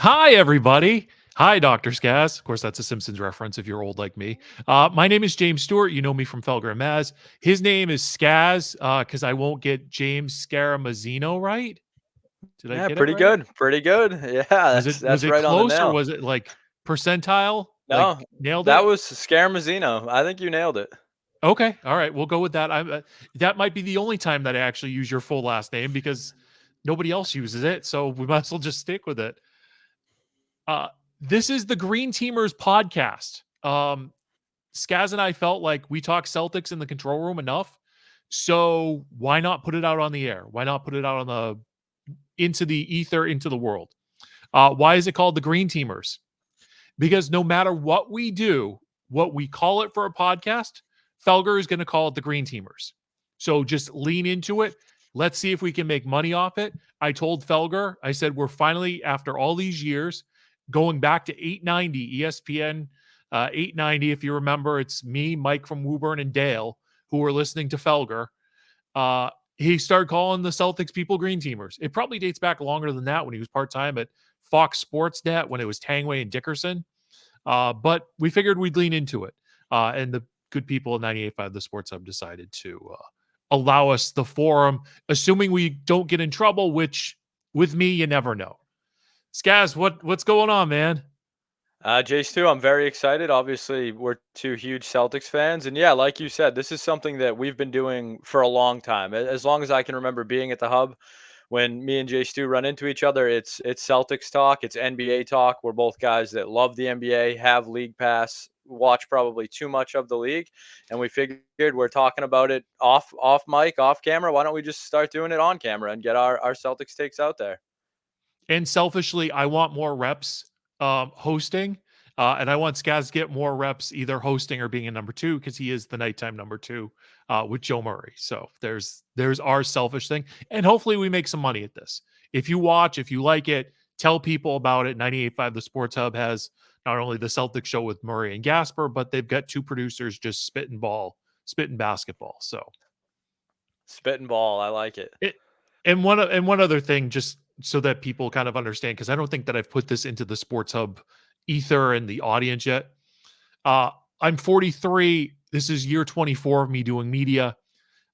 Hi, everybody. Hi, Dr. Skaz. Of course, that's a Simpsons reference if you're old like me. My name is James Stewart. You know me from Felger and Maz. His name is Skaz because I won't get James Scaramozzino right. Did I Yeah, get it pretty right? good, pretty good. Yeah, Was it was that's it right on the close or nail. was it like percentile? Like No, nailed that it? was Scaramuzzino. I think you nailed it. Okay, all right, we'll go with that. That might be the only time that I actually use your full last name because nobody else uses it, so we might as well just stick with it. Uh, this is the Green Teamers podcast. Skaz and I felt like we talk Celtics in the control room enough. So why not put it out on the air? Why not put it out on the into the ether, into the world? Why is it called the Green Teamers? Because no matter what we do, what we call it for a podcast, Felger is going to call it the Green Teamers. So just lean into it. Let's see if we can make money off it. I told Felger, I said, we're finally, after all these years, going back to 890 ESPN 890. If you remember, it's me, Mike from Woburn, and Dale who were listening to Felger. Uh, he started calling the Celtics people Green Teamers. It probably dates back longer than that when he was part time at Fox Sports Net when it was Tangway and Dickerson. But we figured we'd lean into it. And the good people at 98.5 The Sports Hub decided to allow us the forum, assuming we don't get in trouble, which with me, you never know. Skaz, what's going on, man? Jace too. I'm very excited. Obviously, we're two huge Celtics fans, and yeah, like you said, this is something that we've been doing for a long time. As long as I can remember being at the hub, when me and Jay Stu run into each other, it's Celtics talk, it's NBA talk. We're both guys that love the NBA, have league pass, watch probably too much of the league, and we figured we're talking about it off mic, off camera. Why don't we just start doing it on camera and get our Celtics takes out there? And selfishly, I want more reps hosting. And I want Skaz to get more reps either hosting or being a number two because he is the nighttime number two with Joe Murray. So there's our selfish thing. And hopefully we make some money at this. If you watch, if you like it, tell people about it. 98.5 The Sports Hub has not only the Celtics show with Murray and Gasper, but they've got two producers just spitting basketball. So Spitting ball, I like it. it, and one other thing, just so that people kind of understand, because I don't think that I've put this into the Sports Hub ether and the audience yet. Uh, I'm 43. This is year 24 of me doing media.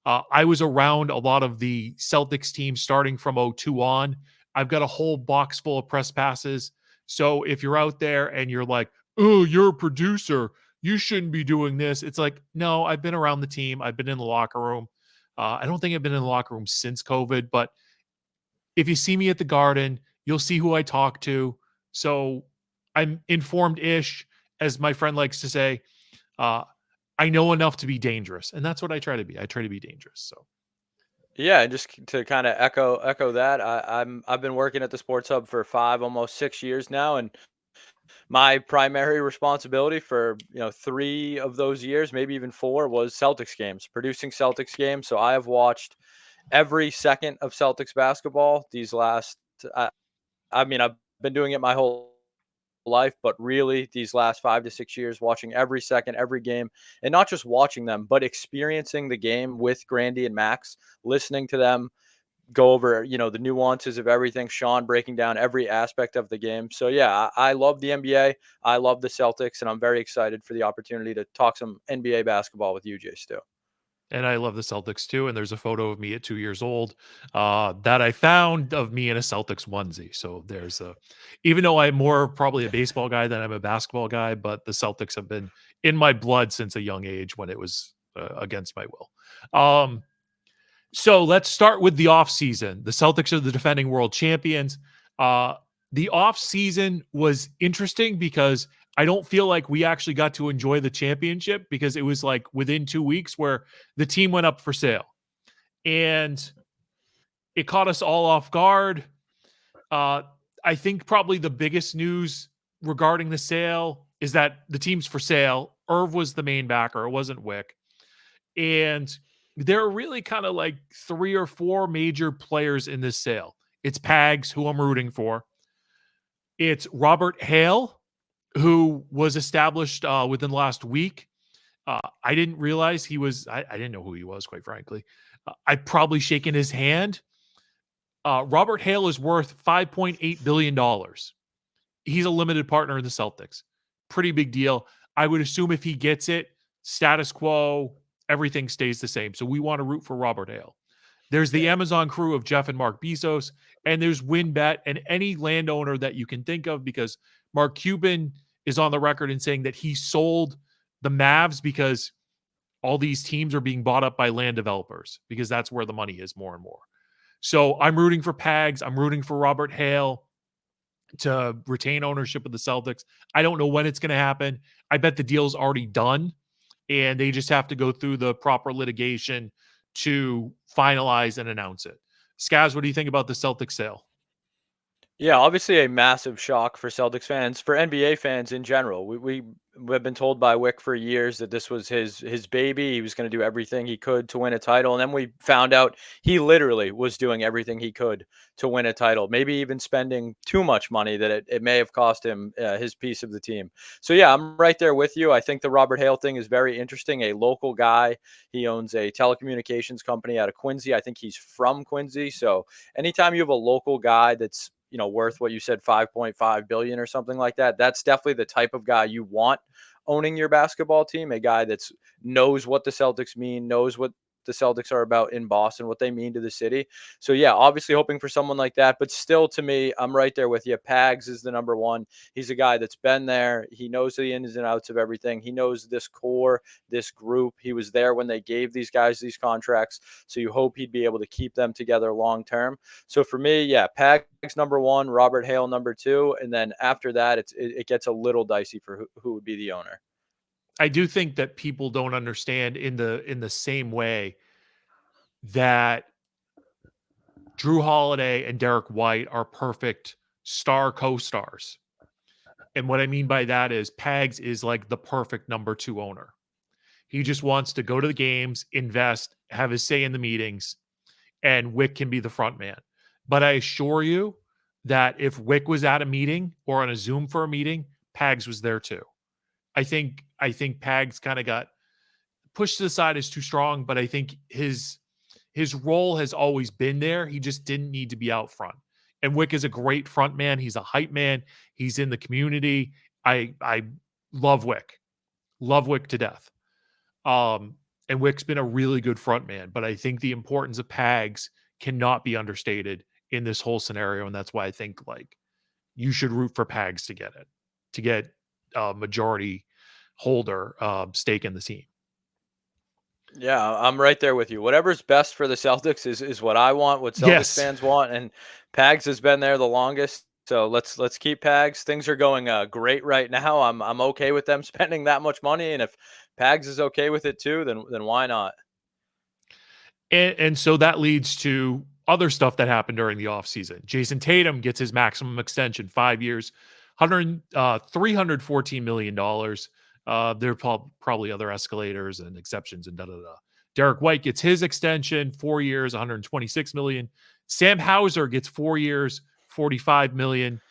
I was around a lot of the Celtics teams starting from '02 on. I've got a whole box full of press passes. So if you're out there and you're like, oh, you're a producer, you shouldn't be doing this. It's like, no, I've been around the team. I've been in the locker room. I don't think I've been in the locker room since COVID, but if you see me at the Garden, you'll see who I talk to. So I'm informed ish, as my friend likes to say. Uh, I know enough to be dangerous, and that's what I try to be. I try to be dangerous. So Yeah, and just to kind of echo that, I've been working at the Sports Hub for 5, almost 6 years now, and my primary responsibility for 3 of those years, maybe even four, was Celtics games, producing Celtics games. So I have watched every second of Celtics basketball these last. I mean, I've been doing it my whole life, but really these last 5 to 6 years, watching every second, every game, and not just watching them, but experiencing the game with Grandy and Max, listening to them go over, the nuances of everything. Sean breaking down every aspect of the game. So yeah, I love the NBA. I love the Celtics, and I'm very excited for the opportunity to talk some NBA basketball with you, Jay Stu. and I love the Celtics too. And there's a photo of me at 2 years old that I found of me in a Celtics onesie. So there's a, even though I'm more probably a baseball guy than I'm a basketball guy, but the Celtics have been in my blood since a young age when it was against my will. So let's start with the offseason. The Celtics are the defending world champions. Uh, the offseason was interesting because I don't feel like we actually got to enjoy the championship because it was like within 2 weeks where the team went up for sale. And it caught us all off guard. Uh, I think probably the biggest news regarding the sale is that the team's for sale. Irv was the main backer, it wasn't Wick. And there are really kind of like three or four major players in this sale. It's Pags, who I'm rooting for. It's Robert Hale, who was established within the last week. I didn't realize he was, I didn't know who he was, quite frankly. I've probably shaken his hand. Robert Hale is worth $5.8 billion. he's a limited partner in the Celtics. Pretty big deal. I would assume if he gets it, status quo, everything stays the same. So we want to root for Robert Hale. There's the Amazon crew of Jeff and Mark Bezos, and there's WinBet and any landowner that you can think of, because Mark Cuban is on the record in saying that he sold the Mavs because all these teams are being bought up by land developers, because that's where the money is more and more. So I'm rooting for Pags. I'm rooting for Robert Hale to retain ownership of the Celtics. I don't know when it's going to happen. I bet the deal's already done, and they just have to go through the proper litigation to finalize and announce it. Skaz, what do you think about the Celtics sale? Yeah, obviously a massive shock for Celtics fans, for NBA fans in general. We've been told by Wick for years that this was his baby. He was going to do everything he could to win a title, and then we found out he literally was doing everything he could to win a title. Maybe even spending too much money that it may have cost him his piece of the team. So yeah, I'm right there with you. I think the Robert Hale thing is very interesting. A local guy. He owns a telecommunications company out of Quincy. I think he's from Quincy. So anytime you have a local guy that's worth what you said, 5.5 billion or something like that. That's definitely the type of guy you want owning your basketball team. A guy that's knows what the Celtics mean, knows what the Celtics are about in Boston, what they mean to the city. So yeah, obviously hoping for someone like that, but still to me, I'm right there with you. Pags is the number one. He's a guy that's been there. He knows the ins and outs of everything. He knows this core, this group. He was there when they gave these guys these contracts. So you hope he'd be able to keep them together long term. So for me, yeah, Pags number one, Robert Hale number two, and then after that, it gets a little dicey for who would be the owner. I do think that people don't understand in the same way that Drew Holiday and Derek White are perfect star co-stars. And what I mean by that is Pags is like the perfect number two owner. He just wants to go to the games, invest, have his say in the meetings, and Wick can be the front man. But I assure you that if Wick was at a meeting or on a Zoom for a meeting, Pags was there too. I think Pags kind of got pushed to the side as too strong, but I think his role has always been there. He just didn't need to be out front. And Wick is a great front man. He's a hype man. He's in the community. I love Wick. Love Wick to death. And Wick's been a really good front man, but I think the importance of Pags cannot be understated in this whole scenario. And that's why I think like you should root for Pags to get it, to get a majority holder stake in the team. Yeah, I'm right there with you. Whatever's best for the Celtics is what I want, what Celtics Yes. fans want, and Pags has been there the longest. So let's keep Pags. Things are going great right now. I'm okay with them spending that much money, and if Pags is okay with it too, then why not? And so that leads to other stuff that happened during the offseason. Jason Tatum gets his maximum extension, 5 years, $314 million. There are probably other escalators and exceptions and da-da-da. Derek White gets his extension, 4 years, 126 million. Sam Hauser gets 4 years, 45 million.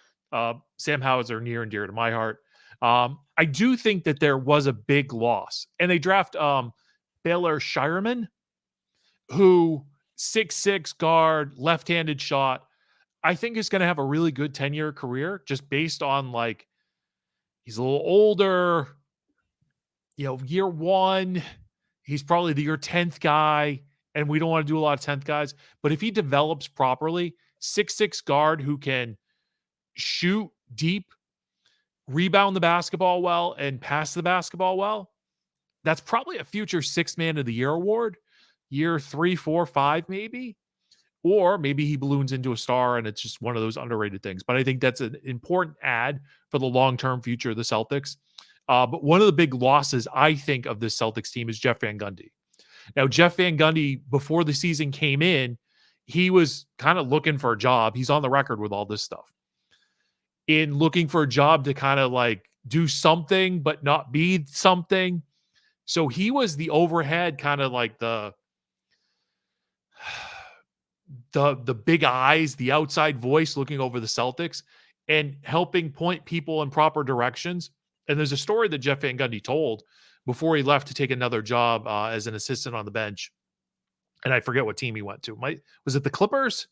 Sam Hauser, near and dear to my heart. I do think that there was a big loss. And they draft Baylor Shireman, who 6'6" guard, left-handed shot. I think is going to have a really good 10-year career just based on like he's a little older, year one, he's probably the year 10th guy, and we don't want to do a lot of 10th guys. But if he develops properly, 6'6" guard who can shoot deep, rebound the basketball well, and pass the basketball well, that's probably a future sixth man of the year award, year 3, 4, 5, maybe. Or maybe he balloons into a star and it's just one of those underrated things. But I think that's an important add for the long-term future of the Celtics. But one of the big losses, I think, of this Celtics team is Jeff Van Gundy. Now, Jeff Van Gundy, before the season came in, he was kind of looking for a job. He's on the record with all this stuff. In looking for a job to kind of like do something, but not be something. So he was the overhead, kind of like the big eyes, the outside voice looking over the Celtics and helping point people in proper directions. And there's a story that Jeff Van Gundy told before he left to take another job as an assistant on the bench. And I forget what team he went to. Was it the Clippers?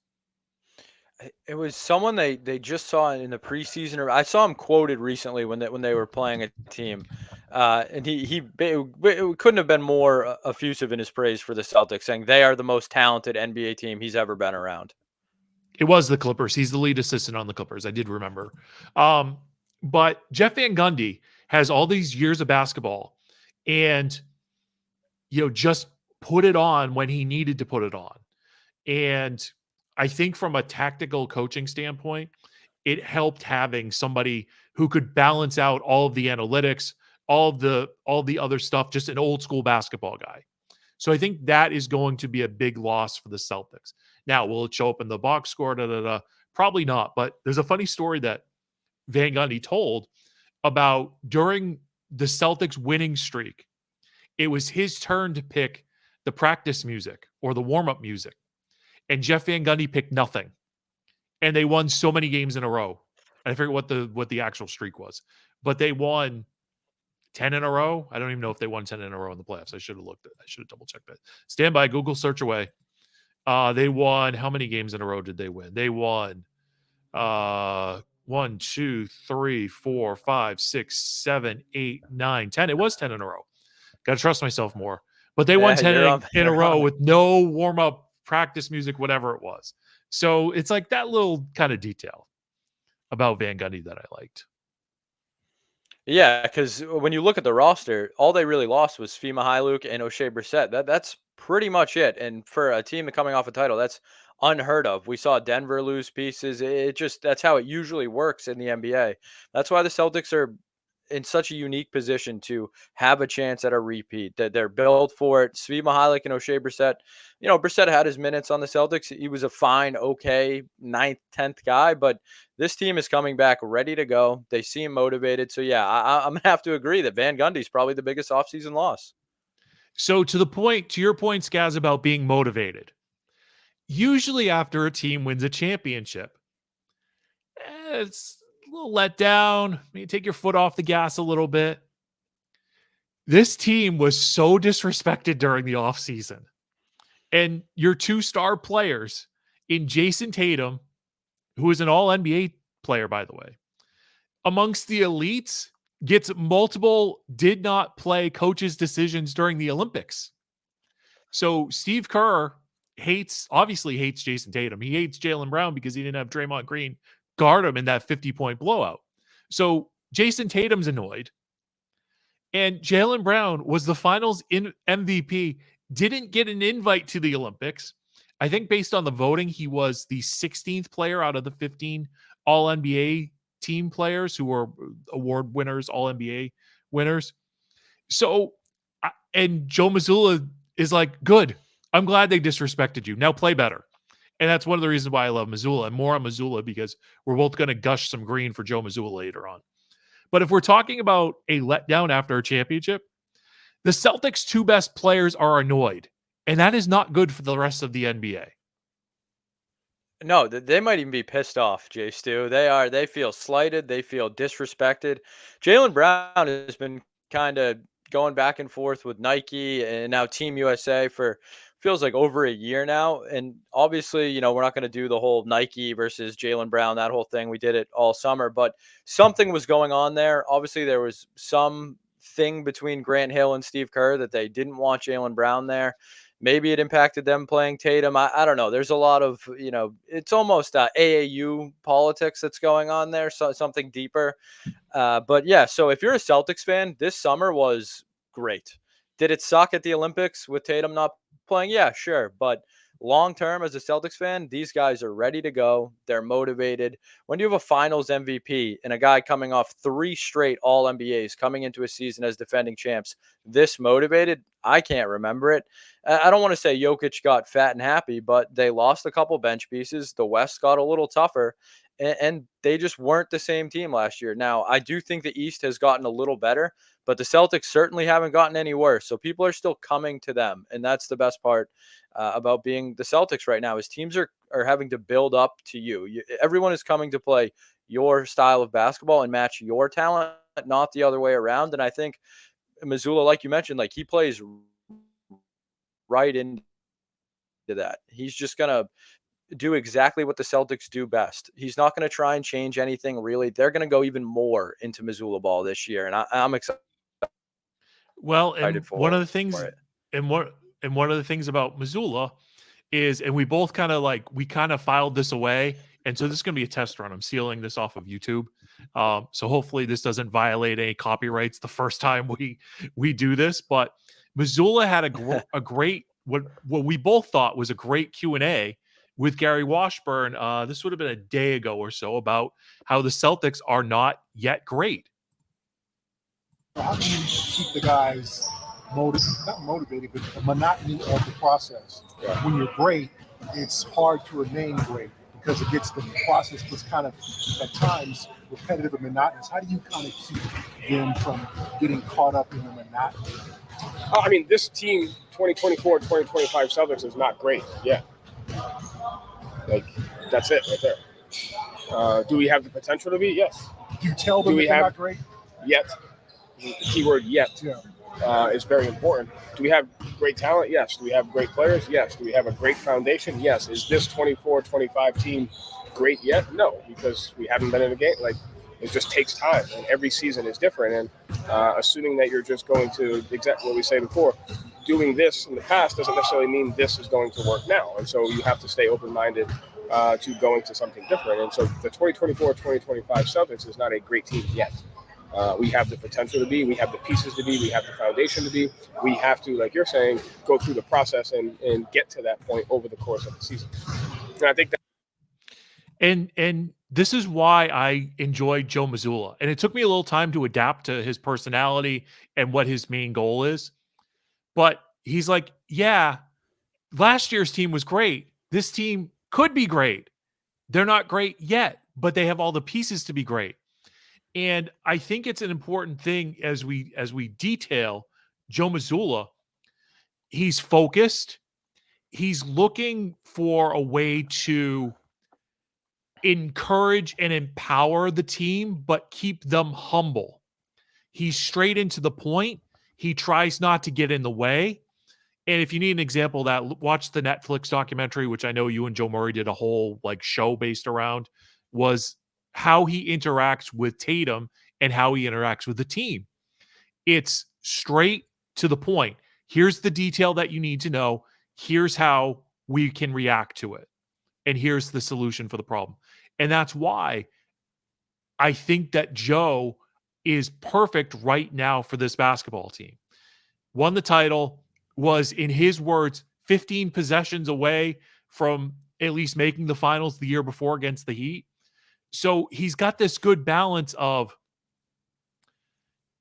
It was someone they just saw in the preseason, or I saw him quoted recently when they were playing a team, and it couldn't have been more effusive in his praise for the Celtics, saying they are the most talented NBA team he's ever been around. It was the Clippers. He's the lead assistant on the Clippers. I did remember. Um, but Jeff Van Gundy has all these years of basketball and, just put it on when he needed to put it on. And I think from a tactical coaching standpoint, it helped having somebody who could balance out all of the analytics, all the other stuff, just an old school basketball guy. So I think that is going to be a big loss for the Celtics. Now, will it show up in the box score? Da, da, da? Probably not. But there's a funny story that Van Gundy told about during the Celtics winning streak. It was his turn to pick the practice music or the warm up music. And Jeff Van Gundy picked nothing. And they won so many games in a row. I forget what the actual streak was, but they won 10 in a row. I don't even know if they won 10 in a row in the playoffs. I should have looked at I should have double checked that. Stand by, Google search away. They won how many games in a row did they win? They won 1, 2, 3, 4, 5, 6, 7, 8, 9, 10. It was 10 in a row. Gotta trust myself more. But they won Yeah, 10 you're on. in a You're row on it. with no warm-up practice music, whatever it was. So it's like that little kind of detail about Van Gundy that I liked. Yeah, because when you look at the roster, all they really lost was Fima Hyluk and O'Shea Brissett. That's pretty much it. And for a team coming off a title, that's unheard of. We saw Denver lose pieces. It just that's how it usually works in the NBA. That's why the Celtics are in such a unique position to have a chance at a repeat. That they're built for it. Svi Mihalik and O'Shea Brissett. Brissett had his minutes on the Celtics. He was a fine, okay, ninth, 10th guy, but this team is coming back ready to go. They seem motivated. So, yeah, I'm going to have to agree that Van Gundy's probably the biggest offseason loss. So to your point, Skaz, about being motivated. Usually after a team wins a championship, it's a little let down. Maybe take your foot off the gas a little bit. This team was so disrespected during the offseason. And your two-star players in Jason Tatum, who is an all NBA player, by the way, amongst the elites, gets multiple did not play coaches' decisions during the Olympics. So Steve Kerr obviously hates Jason Tatum. He hates Jaylen Brown because he didn't have Draymond Green guard him in that 50-point blowout. So Jason Tatum's annoyed. And Jaylen Brown was the finals in MVP, didn't get an invite to the Olympics. I think based on the voting, he was the 16th player out of the 15 all NBA team players who were award winners, all NBA winners. So, and Joe Mazzulla is like, good. I'm glad they disrespected you. Now play better. And that's one of the reasons why I love Mazzulla and more on Mazzulla because we're both going to gush some green for Joe Mazzulla later on. But if we're talking about a letdown after a championship, the Celtics' two best players are annoyed. And that is not good for the rest of the NBA. No, they might even be pissed off, Jay Stu. They feel slighted. They feel disrespected. Jaylen Brown has been kind of going back and forth with Nike and now Team USA for feels like over a year now. And obviously, we're not going to do the whole Nike versus Jaylen Brown, that whole thing. We did it all summer, but something was going on there. Obviously, there was some thing between Grant Hill and Steve Kerr that they didn't want Jaylen Brown there. Maybe it impacted them playing Tatum. I don't know. There's a lot of, it's almost AAU politics that's going on there, so something deeper. But yeah, so if you're a Celtics fan, this summer was great. Did it suck at the Olympics with Tatum not playing? Yeah, sure. But long term, as a Celtics fan, these guys are ready to go. They're motivated. When you have a finals MVP and a guy coming off 3 straight all NBAs coming into a season as defending champs, this motivated, I can't remember it. I don't want to say Jokic got fat and happy, but they lost a couple bench pieces. The West got a little tougher and they just weren't the same team last year. Now, I do think the East has gotten a little better, but the Celtics certainly haven't gotten any worse. So people are still coming to them, and that's the best part about being the Celtics right now is teams are having to build up to you. Everyone is coming to play your style of basketball and match your talent, not the other way around. And I think Mazzulla, like you mentioned, like he plays right into that. He's just gonna do exactly what the Celtics do best. He's not going to try and change anything really. They're going to go even more into Missoula ball this year, and I'm excited Well, and one for of the things, it. and one of the things about Missoula is, and we both kind of we kind of filed this away, and so this is going to be a test run. I'm stealing this off of YouTube, so hopefully this doesn't violate any copyrights the first time we do this. But Missoula had a great what we both thought was a great Q&A with Gary Washburn. This would have been a day ago or so, about how the Celtics are not yet great. How do you keep the guys not motivated, but the monotony of the process? Yeah. When you're great, it's hard to remain great because the process gets kind of at times repetitive and monotonous. How do you kind of keep them from getting caught up in the monotony? I mean, this team, 2024, 2025 Celtics is not great yet. Like, that's it right there. Do we have the potential to be? Yes. Do you tell them they're not great? Yet. The keyword yet is very important. Do we have great talent? Yes. Do we have great players? Yes. Do we have a great foundation? Yes. Is this 24-25 team great yet? No, because we haven't been in a game. Like, it just takes time, and every season is different. And assuming that you're just going to, exactly what we say before, doing this in the past doesn't necessarily mean this is going to work now. And so you have to stay open-minded to going to something different. And so the 2024-2025 Celtics is not a great team yet. We have the potential to be, we have the pieces to be, we have the foundation to be. We have to, like you're saying, go through the process and get to that point over the course of the season. And I think that. And this is why I enjoyed Joe Mazzulla. And it took me a little time to adapt to his personality and what his main goal is. But he's like, yeah, last year's team was great. This team could be great. They're not great yet, but they have all the pieces to be great. And I think it's an important thing as we detail Joe Mazzulla. He's focused. He's looking for a way to encourage and empower the team, but keep them humble. He's straight into the point. He tries not to get in the way. And if you need an example of that, watch the Netflix documentary, which I know you and Joe Murray did a whole show based around, was how he interacts with Tatum and how he interacts with the team. It's straight to the point. Here's the detail that you need to know. Here's how we can react to it. And here's the solution for the problem. And that's why I think that Joe is perfect right now for this basketball team. Won the title, was, in his words, 15 possessions away from at least making the finals the year before against the Heat. So he's got this good balance of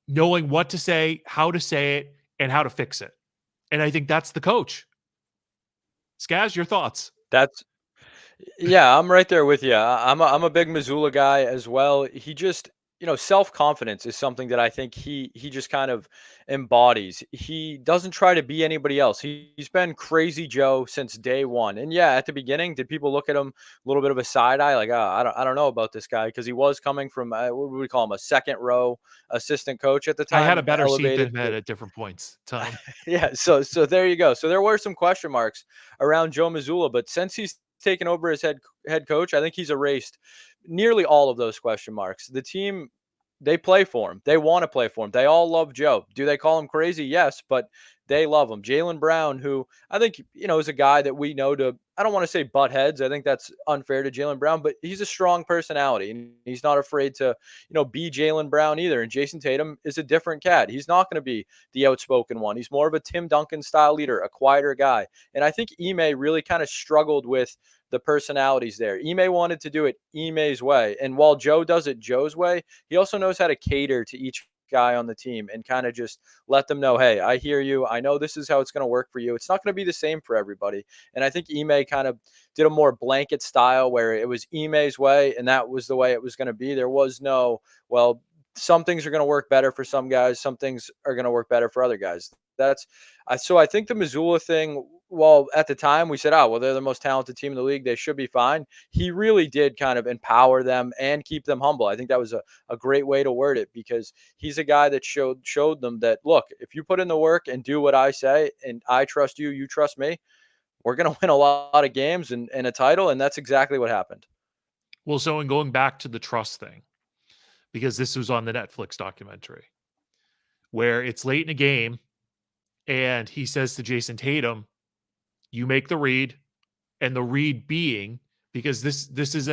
knowing what to say, how to say it, and how to fix it. And I think that's the coach. Skaz, your thoughts? Yeah, I'm right there with you. I'm a big Missoula guy as well. He just, self-confidence is something that I think he just kind of embodies. He doesn't try to be anybody else. He's been Crazy Joe since day one. And yeah, at the beginning, did people look at him a little bit of a side eye, like, I don't know about this guy, because he was coming from what would we call him, a second row assistant coach at the time. I had a better seat than that at different points in time. Yeah, so there you go. So there were some question marks around Joe Mazzulla, but since he's taken over as head coach, I think he's erased nearly all of those question marks. The team, they play for him. They want to play for him. They all love Joe. Do they call him crazy? Yes, but they love him. Jaylen Brown, who I think, is a guy that we know to, I don't want to say butt heads. I think that's unfair to Jaylen Brown, but he's a strong personality, and he's not afraid to, be Jaylen Brown either. And Jason Tatum is a different cat. He's not going to be the outspoken one. He's more of a Tim Duncan style leader, a quieter guy. And I think Ime really kind of struggled with the personalities there. Ime wanted to do it Ime's way. And while Joe does it Joe's way, he also knows how to cater to each guy on the team and kind of just let them know, hey, I hear you. I know this is how it's going to work for you. It's not going to be the same for everybody. And I think Ime kind of did a more blanket style where it was Ime's way and that was the way it was going to be. There was no, well, some things are going to work better for some guys. Some things are going to work better for other guys. So I think the Missoula thing, well, at the time we said, they're the most talented team in the league, they should be fine. He really did kind of empower them and keep them humble. I think that was a great way to word it, because he's a guy that showed them that, look, if you put in the work and do what I say and I trust you, you trust me, we're going to win a lot of games and a title. And that's exactly what happened. Well, so in going back to the trust thing, because this was on the Netflix documentary, where it's late in a game and he says to Jason Tatum, you make the read, and the read being, because this is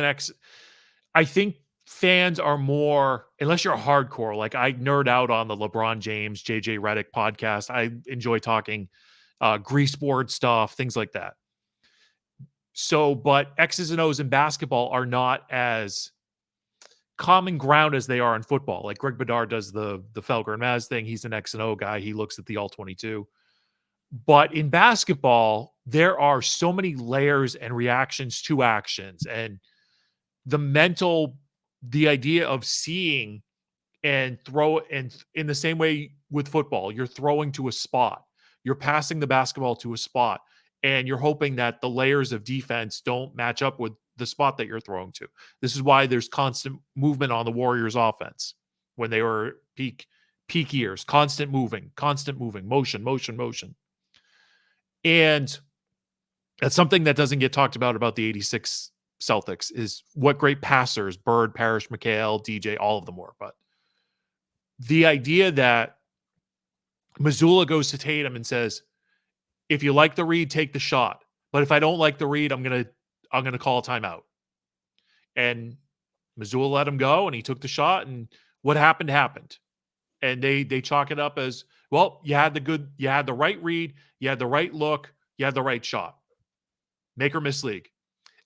I think fans are more, unless you're hardcore, like I nerd out on the LeBron James, JJ Redick podcast. I enjoy talking grease board stuff, things like that. So, but X's and O's in basketball are not as common ground as they are in football. Like Greg Bedard does the Felger and Maz thing. He's an X and O guy. He looks at the all 22. But in basketball, there are so many layers and reactions to actions, and the idea of seeing and throw, and in the same way with football, you're throwing to a spot, you're passing the basketball to a spot, and you're hoping that the layers of defense don't match up with the spot that you're throwing to. This is why there's constant movement on the Warriors offense when they were peak years, constant moving, motion. And that's something that doesn't get talked about the 86 Celtics, is what great passers Bird, Parrish, McHale, DJ, all of them were. But the idea that Mazzulla goes to Tatum and says, if you like the read, take the shot. But if I don't like the read, I'm gonna call a timeout. And Mazzulla let him go, and he took the shot, and what happened. And they chalk it up as, well, you had the right read, you had the right look, you had the right shot. Make or miss league.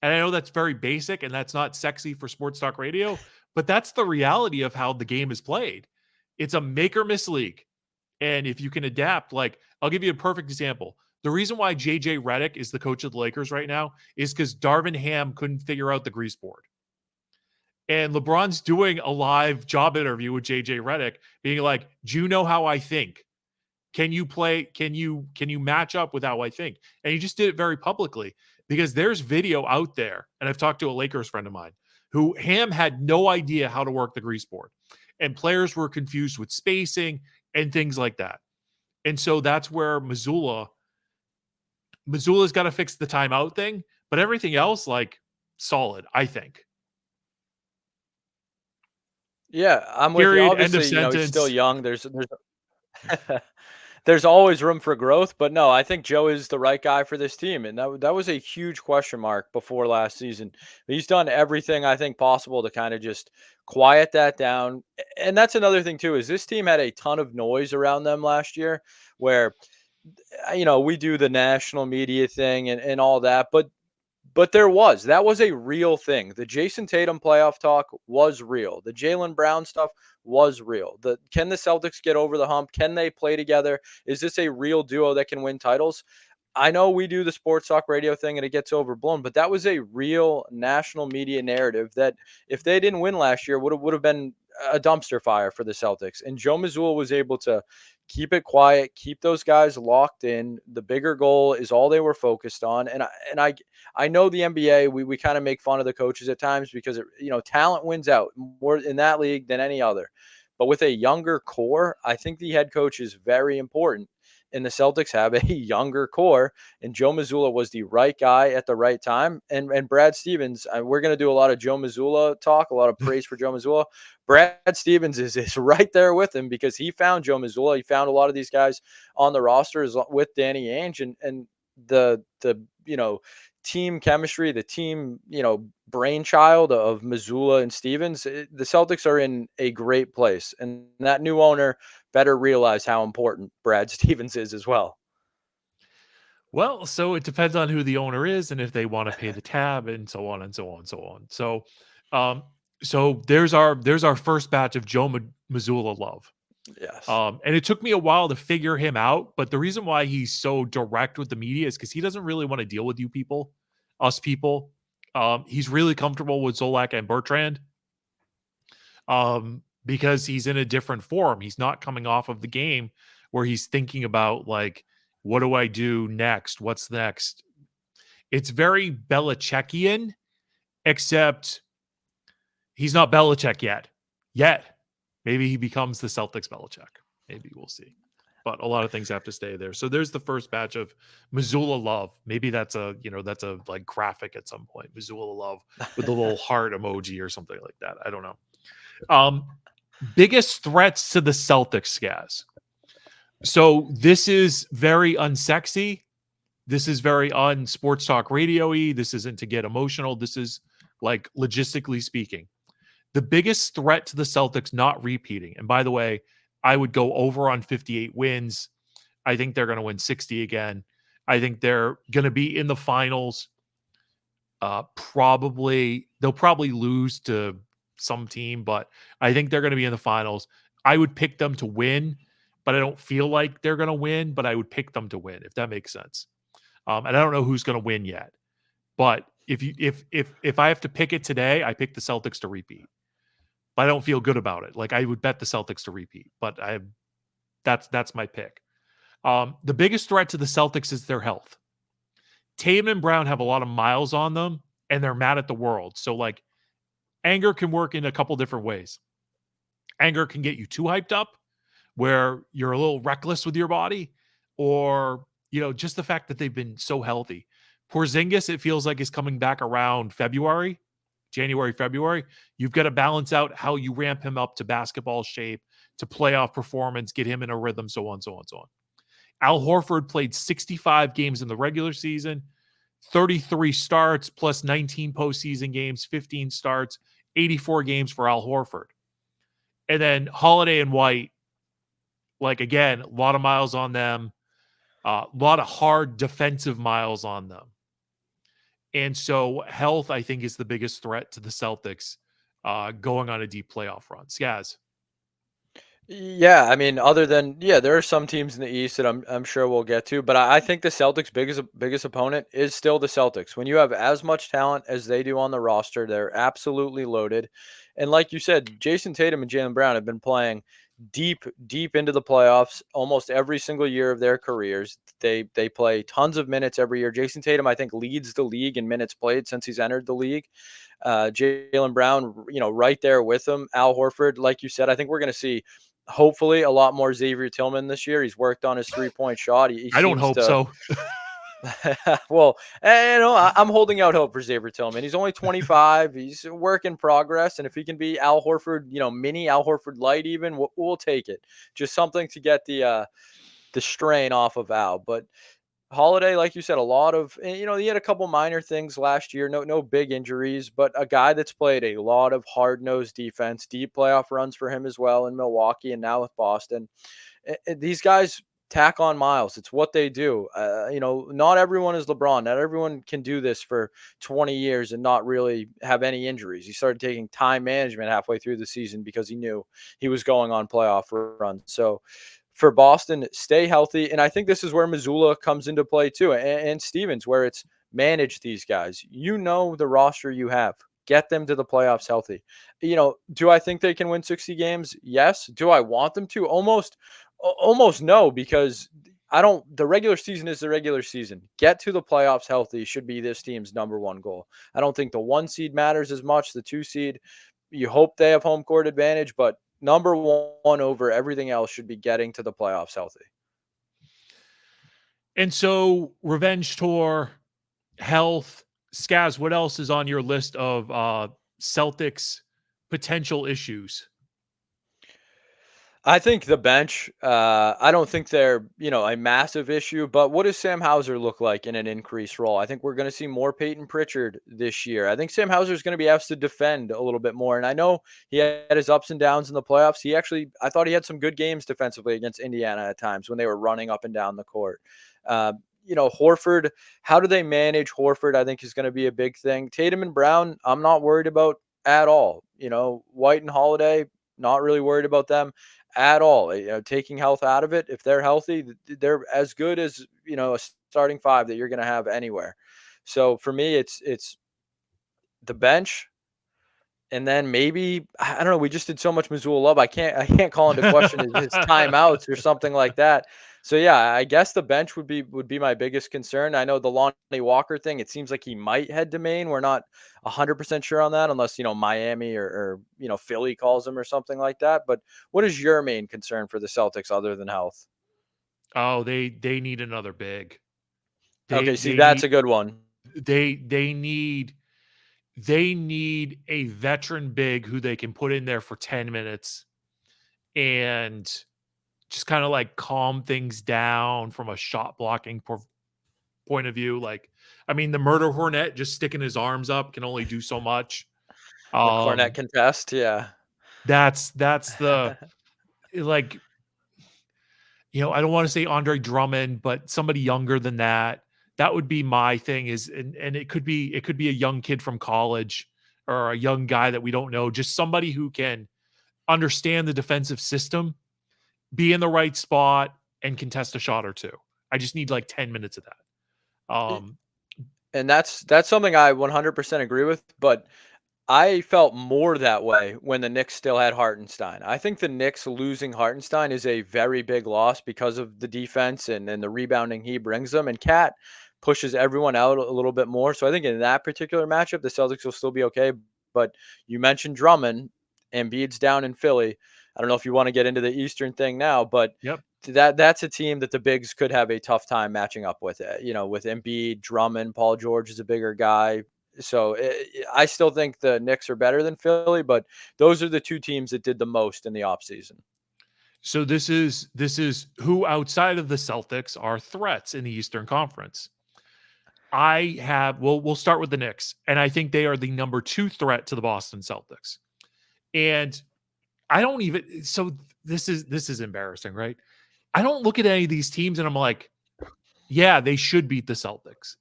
And I know that's very basic and that's not sexy for sports talk radio, but that's the reality of how the game is played. It's a make or miss league. And if you can adapt, like, I'll give you a perfect example. The reason why JJ Redick is the coach of the Lakers right now is because Darvin Ham couldn't figure out the grease board. And LeBron's doing a live job interview with JJ Redick, being like, do you know how I think? Can you play? Can you match up with how I think? And he just did it very publicly, because there's video out there. And I've talked to a Lakers friend of mine who Ham had no idea how to work the grease board, and players were confused with spacing and things like that. And so that's where Mazzulla's got to fix the timeout thing, but everything else, like, solid, I think. Yeah, I'm with you. Period. End of Obviously, he's sentence. still young. There's always room for growth, but no, I think Joe is the right guy for this team, and that was a huge question mark before last season. He's done everything I think possible to kind of just quiet that down. And that's another thing too, is this team had a ton of noise around them last year, where we do the national media thing and all that, but that was a real thing. The Jason Tatum playoff talk was real. The Jaylen Brown stuff was real. Can the Celtics get over the hump? Can they play together? Is this a real duo that can win titles? I know we do the sports talk radio thing and it gets overblown, but that was a real national media narrative that, if they didn't win last year, would have been a dumpster fire for the Celtics. And Joe Mazzulla was able to keep it quiet, keep those guys locked in. The bigger goal is all they were focused on. And I know the NBA, we kind of make fun of the coaches at times because talent wins out more in that league than any other. But with a younger core, I think the head coach is very important. And the Celtics have a younger core, and Joe Mazzulla was the right guy at the right time. And Brad Stevens, we're going to do a lot of Joe Mazzulla talk, a lot of praise for Joe Mazzulla. Brad Stevens is right there with him, because he found Joe Mazzulla. He found a lot of these guys on the rosters with Danny Ainge, and the team chemistry, the team, brainchild of Mazzulla and Stevens. The Celtics are in a great place, and that new owner better realize how important Brad Stevens is as well. Well, so it depends on who the owner is and if they want to pay the tab, and so on and so on and so on. So there's our first batch of Joe Mazzulla love. Yes. And it took me a while to figure him out, but the reason why he's so direct with the media is because he doesn't really want to deal with us people. He's really comfortable with Zolak and Bertrand. Because he's in a different form. He's not coming off of the game where he's thinking about, like, what do I do next? What's next? It's very Belichickian, except he's not Belichick yet. Maybe he becomes the Celtics Belichick. Maybe we'll see. but a lot of things have to stay there. So there's the first batch of Missoula love. Maybe that's a like graphic at some point. Missoula love with a little heart emoji or something like that. I don't know. Biggest threats to the Celtics, guys. So this is very unsexy. This is very sports talk radio-y. This isn't to get emotional. This is like logistically speaking. The biggest threat to the Celtics not repeating. And by the way, I would go over on 58 wins. I think they're going to win 60 again. I think they're going to be in the finals. They'll probably lose to some team, but I think they're going to be in the finals. I would pick them to win, but I don't feel like they're going to win, but I would pick them to win, if that makes sense. And I don't know who's going to win yet, but if I have to pick it today, I pick the Celtics to repeat. But I don't feel good about it. Like I would bet the Celtics to repeat, but that's my pick. The biggest threat to the Celtics is their health. Tatum and Brown have a lot of miles on them, and they're mad at the world. So like, anger can work in a couple different ways. Anger can get you too hyped up, where you're a little reckless with your body, or just the fact that they've been so healthy. Porzingis, it feels like, is coming back around January, February. You've got to balance out how you ramp him up to basketball shape, to playoff performance, get him in a rhythm, so on, so on, so on. Al Horford played 65 games in the regular season, 33 starts plus 19 postseason games, 15 starts, 84 games for Al Horford. And then Holiday and White, like, again, a lot of miles on them, a lot of hard defensive miles on them. And so health, I think, is the biggest threat to the Celtics going on a deep playoff run. Skaz. Yeah, I mean, other than there are some teams in the East that I'm sure we'll get to, but I think the Celtics' biggest opponent is still the Celtics. When you have as much talent as they do on the roster, they're absolutely loaded. And like you said, Jason Tatum and Jaylen Brown have been playing deep into the playoffs almost every single year of their careers. They play tons of minutes every year. Jason Tatum, I think, leads the league in minutes played since he's entered the league. Jaylen Brown, right there with him. Al Horford, like you said, I think we're going to see hopefully a lot more Xavier Tillman this year. He's worked on his 3-point shot. I don't hope so. Well, I'm holding out hope for Xavier Tillman. He's only 25. He's a work in progress. And if he can be Al Horford, mini Al Horford light, even, we'll take it. Just something to get the strain off of Al. But Holiday, like you said, a lot of, he had a couple minor things last year, no big injuries, but a guy that's played a lot of hard-nosed defense, deep playoff runs for him as well in Milwaukee and now with Boston. These guys tack on miles. It's what they do. Not everyone is LeBron. Not everyone can do this for 20 years and not really have any injuries. He started taking time management halfway through the season because he knew he was going on playoff runs. So for Boston, stay healthy. And I think this is where Missoula comes into play too. And Stevens, where it's manage these guys. The roster you have. Get them to the playoffs healthy. Do I think they can win 60 games? Yes. Do I want them to? Almost no, because the regular season is the regular season. Get to the playoffs healthy should be this team's number one goal. I don't think the 1 seed matters as much. The 2 seed, you hope they have home court advantage, but number one over everything else should be getting to the playoffs healthy. And so revenge tour, health, Skaz, what else is on your list of Celtics potential issues? I think the bench, I don't think they're, a massive issue, but what does Sam Hauser look like in an increased role? I think we're going to see more Peyton Pritchard this year. I think Sam Hauser is going to be asked to defend a little bit more. And I know he had his ups and downs in the playoffs. I thought he had some good games defensively against Indiana at times when they were running up and down the court. Horford, how do they manage Horford? I think is going to be a big thing. Tatum and Brown, I'm not worried about at all. White and Holiday, not really worried about them at all. Taking health out of it, if they're healthy, they're as good as a starting 5 that you're going to have anywhere. So for me, it's the bench, and then maybe, I don't know, we just did so much Missoula love. I can't call into question his timeouts or something like that. So yeah, I guess the bench would be my biggest concern. I know the Lonnie Walker thing, it seems like he might head to Maine. We're not 100% sure on that unless, Miami or Philly calls him or something like that. But what is your main concern for the Celtics other than health? Oh, they need another big. Okay, see, that's a good one. They need a veteran big who they can put in there for 10 minutes and just kind of like calm things down from a shot blocking point of view. Like, I mean, the murder hornet just sticking his arms up can only do so much. The Cornet contest, yeah. That's the like, I don't want to say Andre Drummond, but somebody younger than that. That would be my thing and it could be a young kid from college or a young guy that we don't know, just somebody who can understand the defensive system, be in the right spot, and contest a shot or two. I just need like 10 minutes of that. And that's something I 100% agree with, but I felt more that way when the Knicks still had Hartenstein. I think the Knicks losing Hartenstein is a very big loss because of the defense and the rebounding he brings them. And Cat pushes everyone out a little bit more. So I think in that particular matchup, the Celtics will still be okay. But you mentioned Drummond, Embiid's down in Philly. I don't know if you want to get into the Eastern thing now, but Yep. that's a team that the bigs could have a tough time matching up with. With Embiid, Drummond, Paul George is a bigger guy. So I still think the Knicks are better than Philly, but those are the two teams that did the most in the offseason. So this is who outside of the Celtics are threats in the Eastern Conference. We'll start with the Knicks, and I think they are the number 2 threat to the Boston Celtics. And this is embarrassing, right? I don't look at any of these teams and I'm like, yeah, they should beat the Celtics.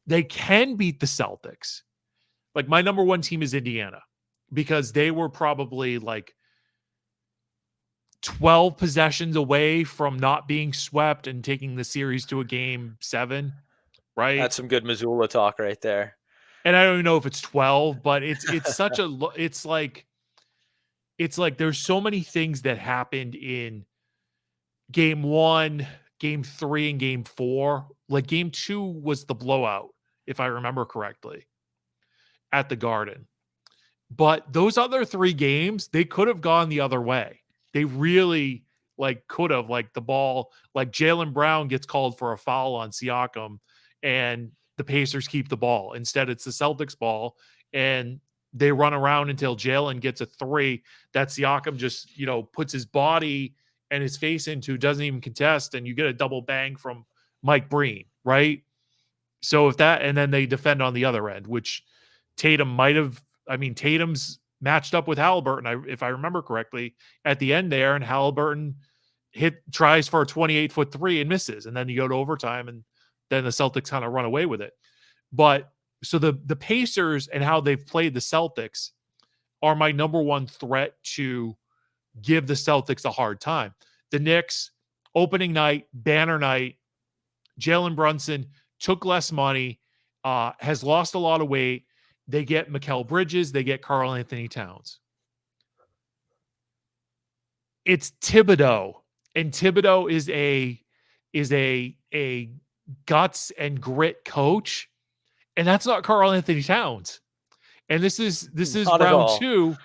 They can beat the Celtics. Like my number 1 team is Indiana because they were probably like 12 possessions away from not being swept and taking the series to a game 7, right? That's some good Missoula talk right there. And I don't even know if it's 12, but it's such a it's like there's so many things that happened in game 1, game 3, and game 4. Like game 2 was the blowout, if I remember correctly, at the Garden. But those other 3 games, they could have gone the other way. They really could have, the ball, Jaylen Brown gets called for a foul on Siakam and the Pacers keep the ball. Instead, it's the Celtics ball and they run around until Jaylen gets a 3 that Siakam just, puts his body and his face into, doesn't even contest, and you get a double bang from Mike Breen, right? So and then they defend on the other end, which Tatum Tatum's matched up with Halliburton, if I remember correctly, at the end there, and Halliburton tries for a 28-foot 3 and misses, and then you go to overtime, and then the Celtics kind of run away with it. But so the Pacers and how they've played the Celtics are my number 1 threat to give the Celtics a hard time. The Knicks, opening night, banner night, Jalen Brunson took less money, has lost a lot of weight. They get Mikal Bridges. They get Karl Anthony Towns. It's Thibodeau, and Thibodeau is a guts and grit coach, and that's not Karl Anthony Towns. And this is Not round 2.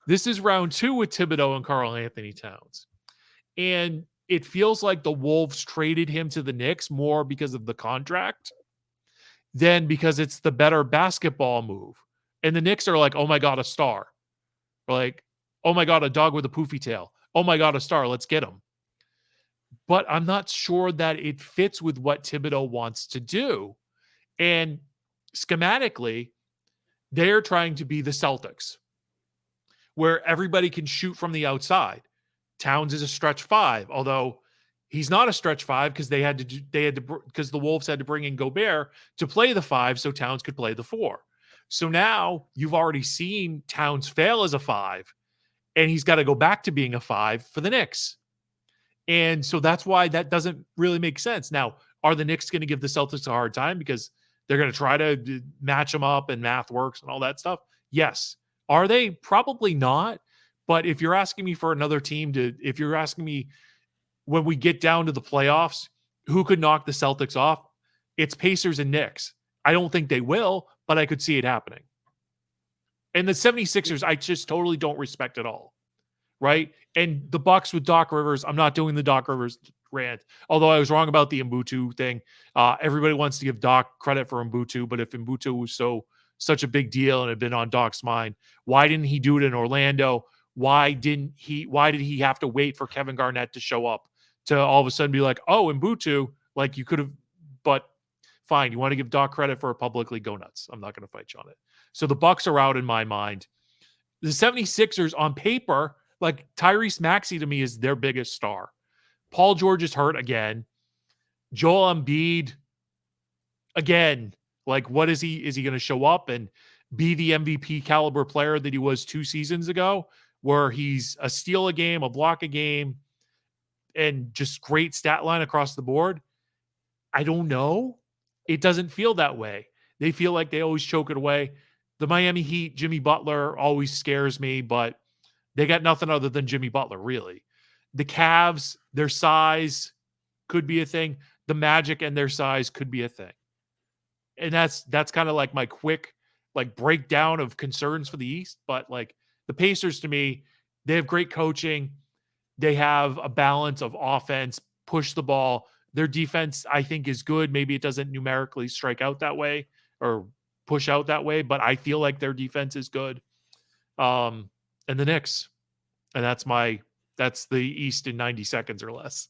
This is round 2 with Thibodeau and Karl Anthony Towns, and it feels like the Wolves traded him to the Knicks more because of the contract than because it's the better basketball move. And the Knicks are like, oh my God, a star. Or like, oh my God, a dog with a poofy tail. Oh my God, a star. Let's get him. But I'm not sure that it fits with what Thibodeau wants to do. And schematically, they're trying to be the Celtics, where everybody can shoot from the outside. Towns is a stretch 5, although he's not a stretch 5 because because the Wolves had to bring in Gobert to play the 5 so Towns could play the 4. So now you've already seen Towns fail as a 5, and he's got to go back to being a 5 for the Knicks. And so that's why that doesn't really make sense. Now, are the Knicks going to give the Celtics a hard time because they're going to try to match them up and math works and all that stuff? Yes. Are they? Probably not. But if you're asking me for another team if you're asking me when we get down to the playoffs, who could knock the Celtics off? It's Pacers and Knicks. I don't think they will, but I could see it happening. And the 76ers, I just totally don't respect at all. Right? And the Bucks with Doc Rivers, I'm not doing the Doc Rivers rant. Although I was wrong about the Mbutu thing. Everybody wants to give Doc credit for Mbutu, but if Mbutu was such a big deal and had been on Doc's mind, why didn't he do it in Orlando? Why did he have to wait for Kevin Garnett to show up to all of a sudden be like, oh, Mbutu, like you could have, but fine. You want to give Doc credit for it publicly, go nuts. I'm not going to fight you on it. So the Bucks are out in my mind. The 76ers on paper, like Tyrese Maxey to me is their biggest star. Paul George is hurt again. Joel Embiid, again, like what is he? Is he going to show up and be the MVP caliber player that he was 2 seasons ago, where he's a steal a game, a block a game, and just great stat line across the board? I don't know. It doesn't feel that way. They feel like they always choke it away. The Miami Heat, Jimmy Butler always scares me, but they got nothing other than Jimmy Butler, really. The Cavs, their size could be a thing. The Magic and their size could be a thing. And that's kind of like my quick like breakdown of concerns for the East. But like the Pacers, to me, they have great coaching. They have a balance of offense, push the ball. Their defense, I think, is good. Maybe it doesn't numerically strike out that way or push out that way, but I feel like their defense is good. And the Knicks, and that's the East in 90 seconds or less.